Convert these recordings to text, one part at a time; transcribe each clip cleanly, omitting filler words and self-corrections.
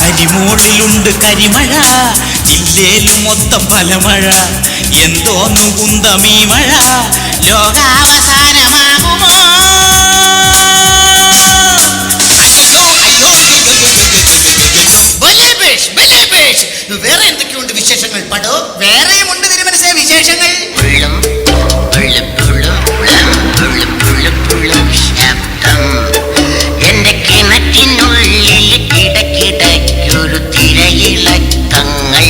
കരിമോളിലുണ്ട് കരിമഴ, ജില്ലയിലും മൊത്തം ഫലമഴ. എന്തോന്നു കുന്തമീ മഴ, ലോകാവസാനമാകുമോ? വേറെ എന്തൊക്കെയുണ്ട് വിശേഷങ്ങൾ പടോ? വേറെയുമുണ്ട് തിരുമനസേ വിശേഷങ്ങൾ. എന്റെ കിണറ്റിനുള്ളിൽ കിടക്കിടയ്ക്കൊരു തിരയിളക്കങ്ങൾ,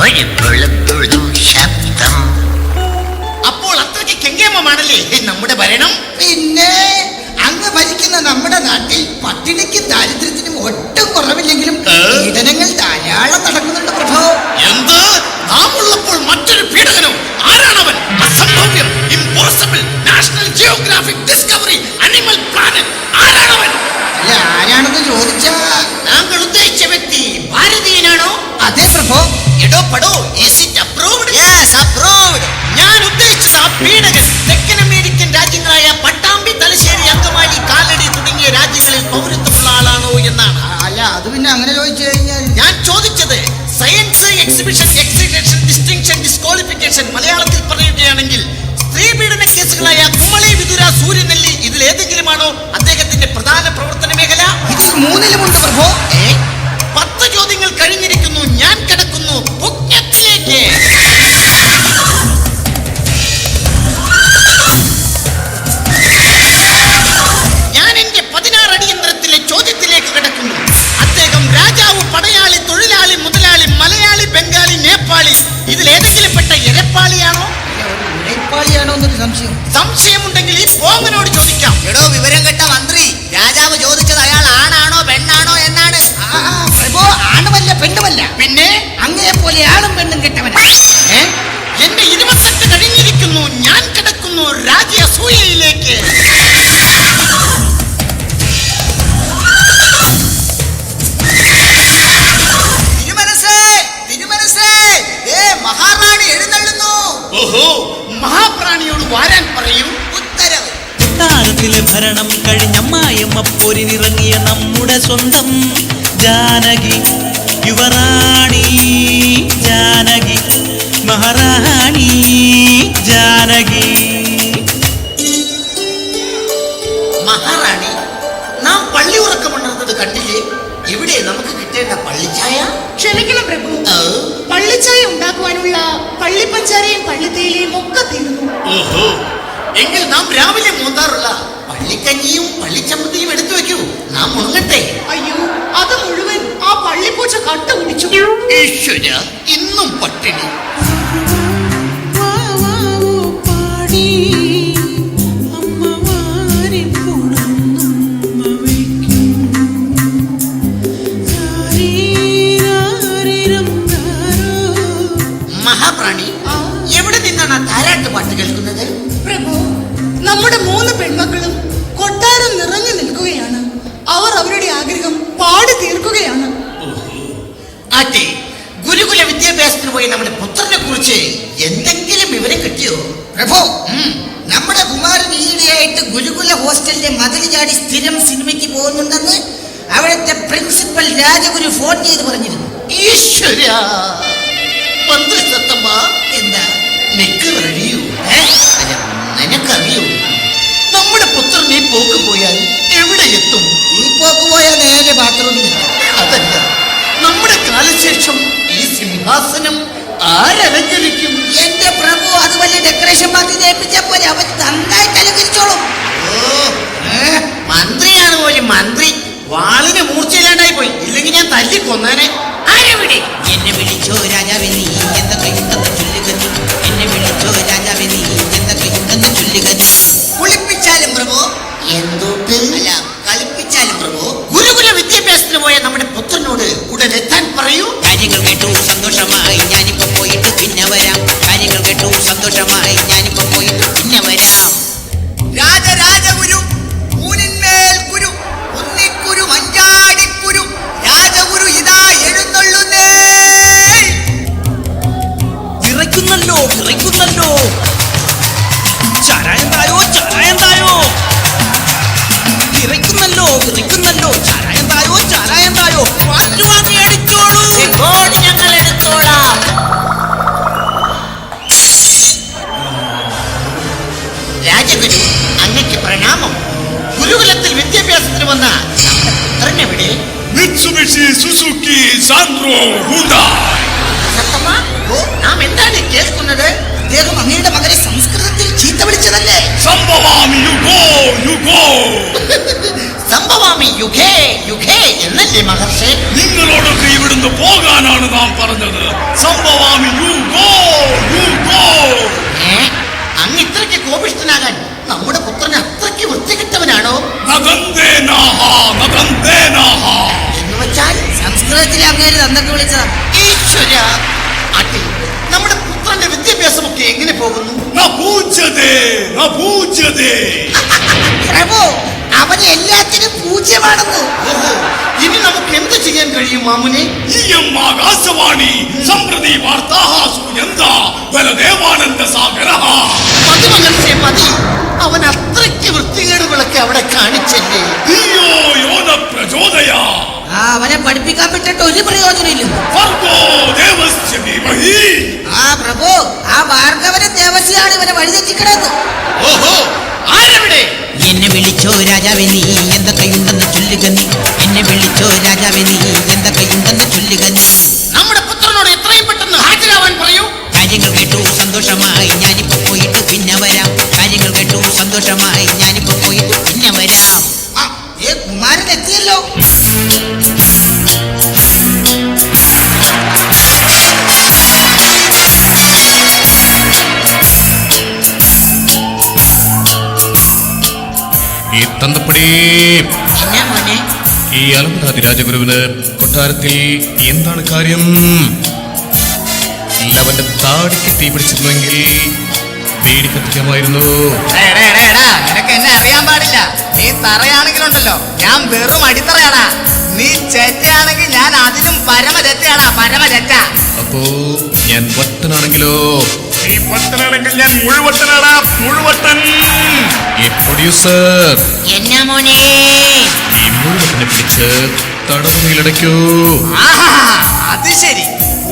ഒരു പുളുപുളു ശബ്ദം. അപ്പോൾ അത്രയ്ക്ക് കെങ്കേമമാണല്ലേ നമ്മുടെ ഭരണം? പിന്നെ അങ്ങ് ഭരിക്കുന്ന നമ്മുടെ നാട്ടിൽ പട്ടിണിക്കും ദാരിദ്ര്യത്തിനും ഒട്ടും കുറവില്ലെങ്കിലും പീഡനങ്ങൾ ധാരാളം നടക്കുന്നുണ്ട് പ്രഭു. എന്ത്? നാം ഉള്ളപ്പോൾ മറ്റൊരു പീഡകനോ? ആരാണവൻ? അസംഭവ്യം, impossible, National Geographic Discovery, Animal Planet. ആരാണവൻ? അല്ല, ആരാണെന്ന് ചോദിച്ചാ താങ്കൾ ഉദ്ദേശിച്ച വ്യക്തി ഭാരതീയനാണോ? അതെ പ്രഭു. എടോ പടോ, is it approved? Yes, approved. ഞാൻ ഉദ്ദേശിച്ചത് ആ പീഡകൻ തെക്കൻ അമേരിക്കൻ രാജ്യങ്ങളായ പട്ടാമ്പി, തലശ്ശേരി, അങ്കമാലി, കാലടി തുടങ്ങിയ രാജ്യങ്ങളിൽ പൗരത്വമുള്ള ആളാണോ എന്നാണ്. അല്ല, അത് പിന്നെ അങ്ങനെ ചോദിച്ചു കഴിഞ്ഞാൽ ഞാൻ ചോദിച്ചത് science exhibition, excitation, distinction, disqualification. മലയാളത്തിൽ പറയുകയാണെങ്കിൽ സ്ത്രീ പീഡന കേസുകളായ കുമളി, വിതുര, സൂര്യനെല്ലി ഇതിൽ ഏതെങ്കിലുമാണോ അദ്ദേഹത്തിന്റെ പ്രധാന പ്രവർത്തന മേഖല? ഇതിൽ മൂന്നിലുമുണ്ട് പ്രഭു. 10 ചോദ്യങ്ങൾ കഴിഞ്ഞിരിക്കുന്നു. ഞാൻ കിടക്കുന്നു പുണ്യത്തിലേക്ക്. ഞാൻ എന്റെ 16 അടിയന്തരത്തിലെ ചോദ്യത്തിലേക്ക് കിടക്കുന്നു. അദ്ദേഹം രാജാവ്, പടയാളി, തൊഴിലാളി, മുതലാളി, മലയാളി, ബംഗാളി, നേപ്പാളി ഇതിൽ ഏതെങ്കിലും പെട്ട എരപ്പാളിയാണോ? ഉഴപ്പാളിയാണോ എന്നൊരു സംശയം. സംശയമുണ്ടെങ്കിൽ ഈ പോങ്ങനോട് ചോദിക്കാം. എടോ വിവരം കെട്ട മന്ത്രി, രാജാവ് ചോദിച്ചത് അയാൾ ആണാണോ പെണ്ണാണോ എന്നാണ്. പ്രഭു ആണുമല്ല പെണ്ണുമല്ല, പിന്നെ അങ്ങയെ പോലെ ആണും പെണ്ണും കെട്ടവനാ. എന്റെ 28 കഴിഞ്ഞിരിക്കുന്നു. ഞാൻ കിടക്കുന്നു രാജ്യസൂയയിലേക്ക്. തിരുമനസേ, തിരുമനസേ, മഹാറാണി എഴുന്നള്ളുന്നു. ഓഹോ, മഹാപ്രാണിയോട് വാരാൻ പറയൂ. ഉത്തരവ്. കൊട്ടാരത്തിലെ ഭരണം കഴിഞ്ഞമ്മായമ്മ പോരിനിറങ്ങിയ നമ്മുടെ സ്വന്തം ജാനകി, യുവറാണി ജാനകി, മഹാറാണി ജാനകി. മഹാറാണി, നാം പള്ളി ഉറക്കമുണർന്നത് കണ്ടില്ലേ? ഇവിടെ നമുക്ക് കിട്ടേണ്ട പള്ളിച്ചായ. ക്ഷമിക്കണം പ്രഭു, പള്ളിച്ചായ ഉണ്ടാക്കുവാനുള്ള പള്ളിപ്പഞ്ചാരയും പള്ളിത്തേയിലയും ഒക്കെ തീർന്നു. ഓഹോ, എങ്കിൽ നാം രാവിലെ മൂന്നാറുള്ള പള്ളിക്കഞ്ഞിയും പള്ളിച്ചമ്മന്തിയും എടുത്തു വെക്കൂ. നാം ഉണങ്ങട്ടെ. അയ്യോ, അത് മുഴുവൻ ആ പള്ളിപ്പൂച്ച കട്ട കുടിച്ചു. ഈശ്വര, ഇന്നും പട്ടിണി. മഹാപ്രാണി, എവിടെ നിന്നാണ് ആ താരാട്ട് പാട്ട് കേൾക്കുന്നത്? പ്രഭു, നമ്മുടെ 3 പെൺമക്കളും കൊട്ടാരം നിറഞ്ഞു നിൽക്കുകയാണ്. അവർ അവരുടെ ആഗ്രഹം പാടി തീർക്കുകയാണ്. ആട്ടെ, ഗുരുകുല വിദ്യാഭ്യാസത്തിന് പോയി നമ്മുടെ പുത്രനെ കുറിച്ച് എന്തെങ്കിലും വിവരം കിട്ടിയോ? പ്രഭു, നമ്മുടെ കുമാരൻ ഈയിടെയായിട്ട് ഗുരുകുല ഹോസ്റ്റലിലെ മതിൽ ചാടി സ്ഥിരം സിനിമയ്ക്ക് പോകുന്നുണ്ടെന്ന് അവിടുത്തെ പ്രിൻസിപ്പൽ രാജഗുരു ഫോൺ ചെയ്ത് പറഞ്ഞിരുന്നു. ഈശ്വര, സത്തമ്മ, എന്താ നിക്ക് അറിയൂ? അല്ല, നിനക്കറിയൂ നമ്മുടെ പുത്രൻ ഈ പോക്ക് പോയാൽ എവിടെ എത്തും? ഈ പോക്ക് പോയാൽ നേരെ ബാത്റൂമിൽ. അതല്ല, നമ്മുടെ കാലശേഷം ഈ സിംഹാസനം ആരലങ്കരിക്കും? എന്റെ പ്രഭു, അത് വലിയ ഡെക്കറേഷൻ മാറ്റി ഏൽപ്പിച്ച പോലെ അവൻ നന്നായിട്ട് അലങ്കരിച്ചോളും. മന്ത്രിയാണ് പോലും മന്ത്രി. വാളിന് മൂർച്ചയില്ലാണ്ടായി പോയി. ഇല്ലെങ്കിൽ ഞാൻ തല്ലി കൊന്നേനെ. ആരെവിടെ? എന്നെ വിളിച്ചോ രാജാവേ നീ എന്തൊക്കെയുണ്ടെന്ന് ചൊല്ലുക നീ. എന്നെ വിളിച്ചോ രാജാവേ നീ എന്തൊക്കെയുണ്ടെന്ന് ചൊല്ലുക നീ. കുളിപ്പിച്ചാലും പ്രഭു. എന്തോട്ട്? അല്ല, കളിപ്പിച്ചാലും പ്രഭു. ഗുരുകുല വിദ്യാഭ്യാസത്തിന് പോയ നമ്മുടെ പുത്രനോട് ഉടൻ എത്താൻ പറയൂ. കാര്യങ്ങൾ കേട്ടു സന്തോഷമായി ഞാനിപ്പോ പോയിട്ട് പിന്നെ വരാം. കാര്യങ്ങൾ കേട്ടു സന്തോഷമായി ഞാനിപ്പോ പോയിട്ട് പിന്നെ വരാം. രാജരാജഗുരു, ഊനിന്മേൽ കുരു, ഉന്നിക്കുരു, മഞ്ചാടിക്കുരു, രാജഗുരു ഇതാ എഴുന്നള്ളുന്നേ. Mitsubishi Suzuki Santro Hyundai. സത്തമ്മ, നാം എന്താണ് കേൾക്കുന്നത്? അദ്ദേഹം അങ്ങയുടെ മകനെ സംസ്കൃതത്തിൽ ചീത്ത വിളിച്ചതല്ലേ? സംഭവാമി യുഗോ യുഗോ. സംഭവാമി യുഗേ യുഗേ എന്നല്ലേ മഹർഷി? നിങ്ങളോടൊക്കെ ഇവിടുന്ന് പോകാനാണ് നാം പറഞ്ഞത്. സംഭവാമി യുഗോ യുഗോ. അങ്ങ് ഇത്രയ്ക്ക് കോപിഷ്ഠനാകാൻ നമ്മുടെ പുത്രന് അത്രയ്ക്ക് വൃത്തികെട്ടവനാണോ? നഗന്ധേനാഹ നഗന്ധേനാഹ. എന്ന് വെച്ചാൽ സംസ്കൃതത്തിൽ അങ്ങേര് തന്നൊക്കെ വിളിച്ചതാ. ഈശ്വര, അതെ, നമ്മുടെ പുത്രന്റെ വിദ്യാഭ്യാസമൊക്കെ എങ്ങനെ പോകുന്നു? നപൂജ്യതേ നപൂജ്യതേ. പ്രഭു, അവന് എല്ലാത്തിനും പൂജ്യമാണെന്ന്. ഓഹോ, ഇനി നമുക്ക് എന്ത് ചെയ്യാൻ കഴിയും മാമുനെ? ഇയം ആകാശവാണി സംപ്രതി വാർത്താഹാസു എന്താ ബലദേവാനന്ദ സാഗരഃ. മതി മഹർഷി, മതി. അവൻ അത്രയ്ക്ക് വൃത്തികേടുകളൊക്കെ അവിടെ കാണിച്ചല്ലേ? ധിയോ യോന പ്രചോദയാ. അവനെ പഠിപ്പിക്കാൻ പറ്റിട്ട് ഒരു പ്രയോജനമില്ല. ഭർഗോ ദേവസ്യ ധീമഹി. പ്രഭു, ആ ഭാർഗവനെ ദേവസ്യാണ് ഇവനെ വഴിതെറ്റിക്കണത്. ഓഹോ, ആരെവിടെ? എന്നെ വിളിച്ചോ രാജാവേ നീ എന്തൊക്കെയുണ്ടെന്ന് ചൊല്ലുക നീ. എന്നെ വിളിച്ചോ രാജാവേ നീ എന്തൊക്കെയുണ്ടെന്ന് ചൊല്ലുക നീ. നമ്മുടെ പുത്രനോട് എത്രയും പെട്ടെന്ന് ഹാജരാവാൻ പറയൂ. കാര്യങ്ങൾ കേട്ടു സന്തോഷമായി ഞാനിപ്പോ പോയിട്ട് പിന്നെ വരാം. കാര്യങ്ങൾ കേട്ടു സന്തോഷമായി ഞാനിപ്പോ പോയിട്ട് പിന്നെ വരാം. കുമാരൻ എത്തിയല്ലോ. ഈ തന്തപ്പടി എന്നാ മോനെ? ഈ അലംതാതി രാജഗുരുവിന് കൊട്ടാരത്തിൽ എന്താണ് കാര്യം? അവന്റെ താടിക്ക് തീ പിടിച്ചിരുന്നെങ്കിൽ പേടി കത്തിക്കാമായിരുന്നു. നിനക്ക് എന്നെ അറിയാൻ പാടില്ല. നീ തറയാണെങ്കിലുണ്ടല്ലോ, ഞാൻ വെറും അടിത്തറയാടാ. നീ ചെറ്റയാണെങ്കിൽ ഞാൻ അതിലും പരമചെറ്റയാടാ, പരമചെറ്റ. അപ്പോ ഞാൻ വട്ടനാണെങ്കിലോ? ഈ വട്ടനാണെങ്കിൽ ഞാൻ മുഴുവട്ടനാടാ, മുഴുവട്ടൻ. ഈ പ്രൊഡ്യൂസർ എന്നാ മോനെ? ഈ മുഴുവട്ടനെ പിടിച്ച് തടവുകയിലടയ്ക്കൂ. ആഹാ, അത് ശരി.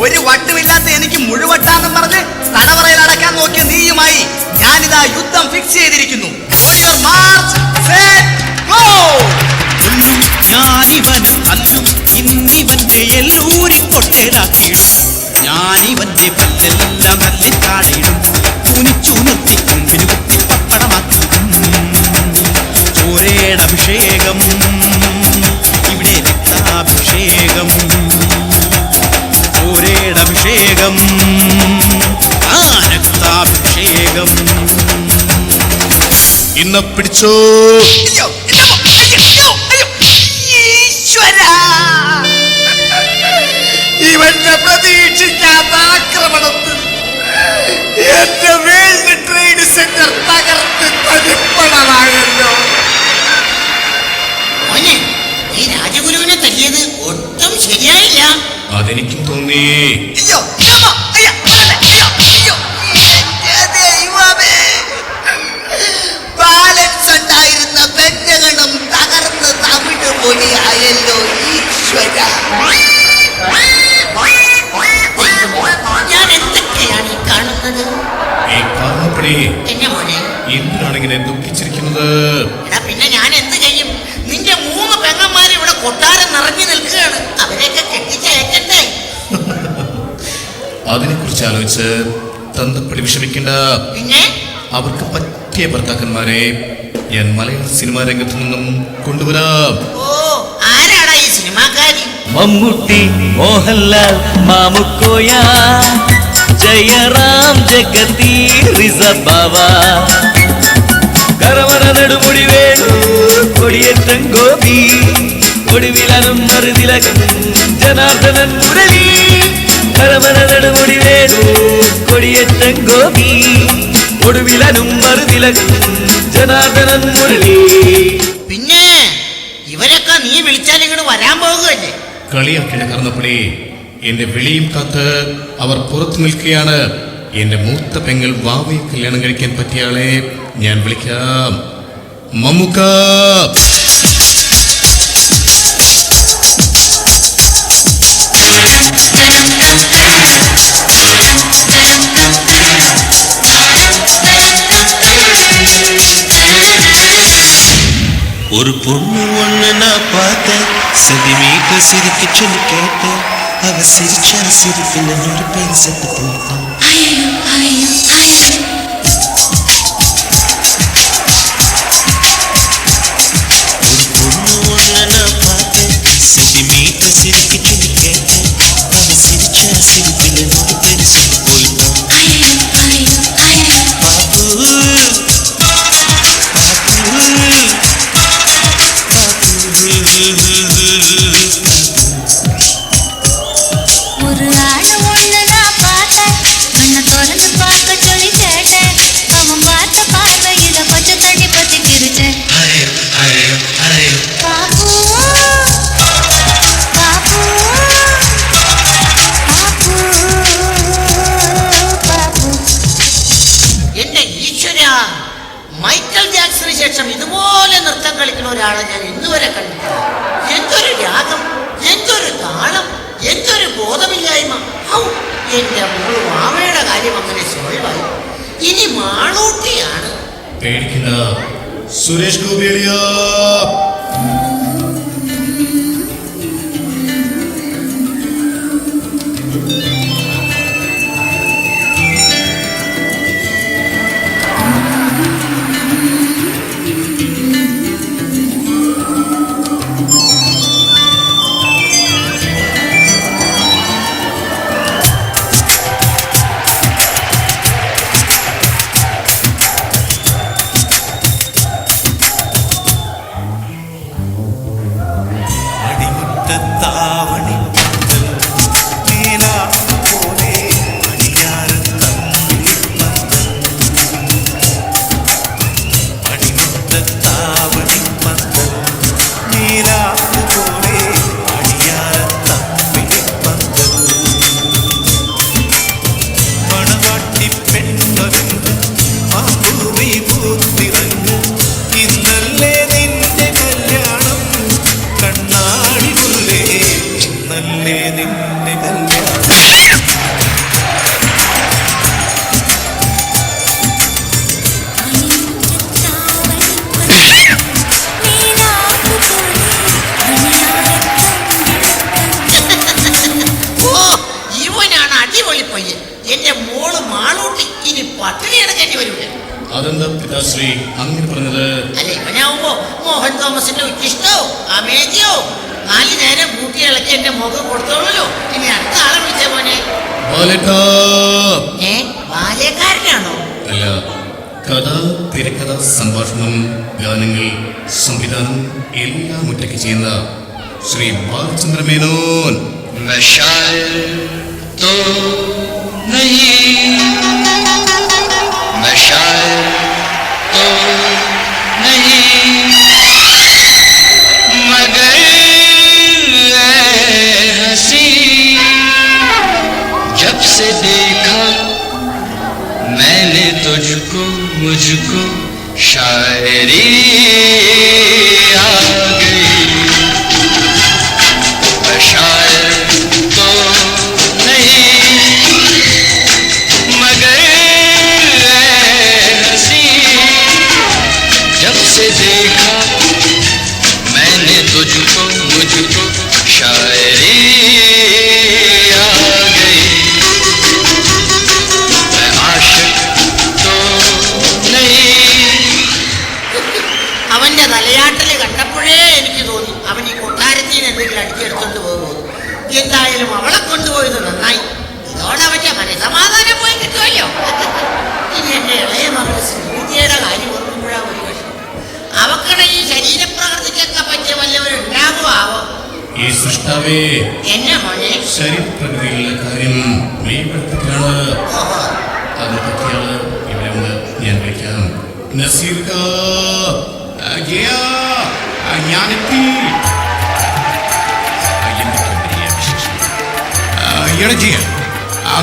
ഒരു വട്ടുമില്ലാത്ത എനിക്ക് മുഴുവട്ടാന്നും പറഞ്ഞ് തടവറയിൽ അടക്കാൻ നോക്കിയ നീയുമായി ഞാനിതാ യുദ്ധം ഫിക്സ് ചെയ്തിരിക്കുന്നു. ഞാനിവനെ തല്ലും, ഇന്നിവന്റെ എല്ലൂരി കൊട്ടേലാക്കിയിടും. ഞാനിവന്റെ പല്ലെല്ലാം തല്ലിത്താഴയിടും. കുനിച്ചു നിർത്തി കൊമ്പിന് കുത്തി പപ്പടമാക്കിയിടും. ചോരയുടെ അഭിഷേകം ഇവിടെ, രക്താഭിഷേകം. ചോരയുടെ അഭിഷേകം, ആ രക്താഭിഷേകം. ഇന്ന പിടിച്ചോ. അയ്യോ, അയ്യോ, അയ്യോ, ഈശ്വരാ! ഇവന്റെ പ്രതീക്ഷിക്കാത്ത ആക്രമണത്തിൽ എന്റെ വേൾഡ് ട്രേഡ് സെന്റർ തകർത്ത് തരിപ്പണമായല്ലോ. മോനെ, ഈ രാജഗുരുവിനെ തല്ലിയത് ഒട്ടും ശരിയായില്ല. അതെനിക്കും തോന്നി. അയ്യോ, അമ്മ, അയ്യോ, അയ്യോ, അയ്യോ, എന്റെ ദൈവമേ! ബാലൻസ് ഉണ്ടായിരുന്ന പെറ്റകണം തകർന്ന് തവിട് പൊടിയായല്ലോ ഈശ്വര. ഞാൻ എന്തൊക്കെയാണ് ഈ കാണുന്നത്? ഈ കാരണപ്പടി എന്നാ മോനെ? എന്തിനാണ് ഇങ്ങനെ ദുഃഖിച്ചിരിക്കുന്നത്? എടാ, പിന്നെ ഞാൻ എന്ത് ചെയ്യും? നിന്റെ 3 പെങ്ങന്മാര് ഇവിടെ കൊട്ടാരം നിറഞ്ഞു നിൽക്കുകയാണ്. അവരെയൊക്കെ കെട്ടിച്ചയക്കണ്ടേ? അതിനെക്കുറിച്ച് ആലോചിച്ച് തന്തപ്പടി വിഷമിക്കണ്ട. പിന്നെ അവർക്ക് പറ്റിയ ഭർത്താക്കന്മാരെ ഞാൻ മലയാള സിനിമാ രംഗത്തു നിന്നും കൊണ്ടുവരാം. ഓ, ആരാടാ ഈ സിനിമാക്കാരി? മമ്മൂട്ടി, മോഹൻലാൽ, മാമുക്കോയ, ജയറാം, ജഗതി, റിസബാവ, കരമന നെടുമുടി വേണു, കൊടിയേറ്റം ഗോപി, ഒടുവിലനും മറുതിലകൻ ജനാർദ്ദനൻ മുരളി. കരമന നെടുമുടി വേണു, കൊടിയേറ്റം ഗോപി, ഒടുവിലനും മറുതിലകൻ ജനാർദ്ദനൻ മുരളി. പിന്നെ ഇവരൊക്കെ നീ വിളിച്ചാൽ ഇങ്ങോട്ട് വരാൻ പോകുകയല്ലേ? കളിയാക്കേണ്ട കാരണപ്പടി എന്റെ വിളിയും കാത്ത് അവർ പുറത്തു നിൽക്കുകയാണ്. എന്റെ മൂത്ത പെങ്ങൾ വാവയെ കല്യാണം കഴിക്കാൻ പറ്റിയ ആളെ ഞാൻ വിളിക്കാം. മമ്മൂക്ക. ஒரு பொண்ணு ஒண்ணு நான் பார்த்தேன், சதிமேக சிரிக்க சொல்லி கேட்டேன், அவ சிரிச்ச சிரிப்பில் ஒரு பேர் செத்து போயிட்டான். ஒரு பொண்ணு ஒண்ணு நான் பார்த்தேன், சதிமேக சிரிக்க சொல்லி கேட்டேன், அவ சிரிச்ச சிரிப்பில் ஒரு பேர் செத்து போயிட்டான். பாபு ஒரு ஆள் ஒண்ணு நான் பார்த்தேன், கண்ணை திறந்து பார்க்க சொல்லி கேட்டேன், அவன் பார்த்த பார்வையில பச்சை தண்ணி பத்தி கிரிச்சேன். பாபு பாபு பாபு பாபு. എന്റെ ഈശ്വര, മൈക്കൽ ജാക്സന് ശേഷം ഇതുപോലെ നൃത്തം കളിക്കുന്ന ഒരാളെ ഞാൻ ഇന്നുവരെ കണ്ടിട്ടില്ല. എന്തൊരു രാഗം, എന്തൊരു താളം, എന്തൊരു ബോധമില്ലായ്മ. എന്റെ മോള് മാമയുടെ കാര്യം അങ്ങനെ സോൾവായി. ഇനി മാളൂട്ടിയാണ്. പേടിക്കണ്ട സുരേഷ് ഗോപിയളിയാ. അതെന്താ പിതാശ്രീ അങ്ങനെ പറഞ്ഞത്? അല്ല, ഇവനാവുമ്പോ മോഹൻ തോമസിന്റെ ഉച്ചിഷ്ടോ അമേദിയോ 4 നേരം കൂട്ടി ഇളക്കി എന്റെ മുഖം കൊടുത്തോളൂ. ഇനി അടുത്ത ആളെ വിളിച്ച മോനെ. ബാല്യക്കാരനാണോ? അല്ല, കഥ, തിരക്കഥ, സംഭാഷണം, ഗാനങ്ങൾ, സംവിധാനം എല്ലാം ഒറ്റയ്ക്ക് ചെയ്യുന്ന ശ്രീ ബാലചന്ദ്ര മേനോൻ. जब से देखा मैंने तुझको, मुझको शायरी आ गई. मैं शायर तो नहीं मगर हंसी, जब से देखा मैंने तुझको, मुझको शायरी आ गई. मैं आशिक तो नहीं. അവന്റെ തലയാട്ടല് കണ്ടപ്പോഴേ എനിക്ക് തോന്നി അവൻ ഈ കൊട്ടാരത്തിൽ നിന്ന് എന്തെങ്കിലും അടിച്ചെടുത്തോണ്ട് പോകുന്നു. എന്തായാലും അവളെ കൊണ്ടുപോയത് നന്നായി. ഇതോടെ അവന്റെ മനസമാധാനം പോയി കിട്ടുമല്ലോ. ഇനി എന്റെ ഇളയ മകൾ ശ്രീവിദ്യയുടെ കാര്യം ഓർക്കുമ്പോഴാ ഒരു വിഷമം. അവക്കടെ ഈ ശരീരപ്രകൃതിക്കൊക്കെ പറ്റിയ വല്ലവരുണ്ടാകുമോ? ഈ സൃഷ്ടാവേ, എന്നെ മോനെ, ശരീരപ്രകൃതിയുള്ള കാര്യം വെളിപ്പെടുത്തിയാണ്. അതിനെ പറ്റിയാണ് ഇവിടെ ഒന്ന് ഞാൻ വിളിക്കാം. നസീർക്ക, ഞാനെത്തി.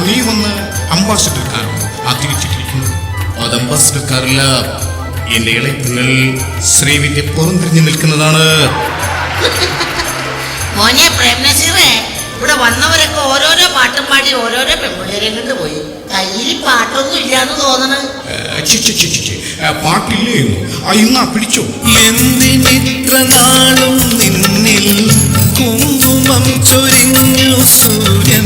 നീ ഒന്ന് അംബാസിഡർ കാരോ തിരിച്ചിട്ടിരിക്കുന്നു? അത് അംബാസിഡർ കാറില്ല, എന്റെ ഇളയത്തുങ്ങൾ ശ്രീവിദ്യ പുറംതിരിഞ്ഞു നിൽക്കുന്നതാണ്. മോനെ പ്രേംനസീറേ, ഇവിടെ വന്നവരൊക്കെ ഓരോരോ പാട്ടും പാടി ഓരോരോ പെൺപിള്ളേരെ കൊണ്ട് പോയി. കയ്യിൽ പാട്ടൊന്നും ഇല്ലാന്ന് തോന്നണ്. പാട്ടില്ലേ? ഇന്നാ പിടിച്ചോ. എന്തിനിത്ര നാളും നിന്നിൽ ധൂമം ചൊരിഞ്ഞു സൂര്യൻ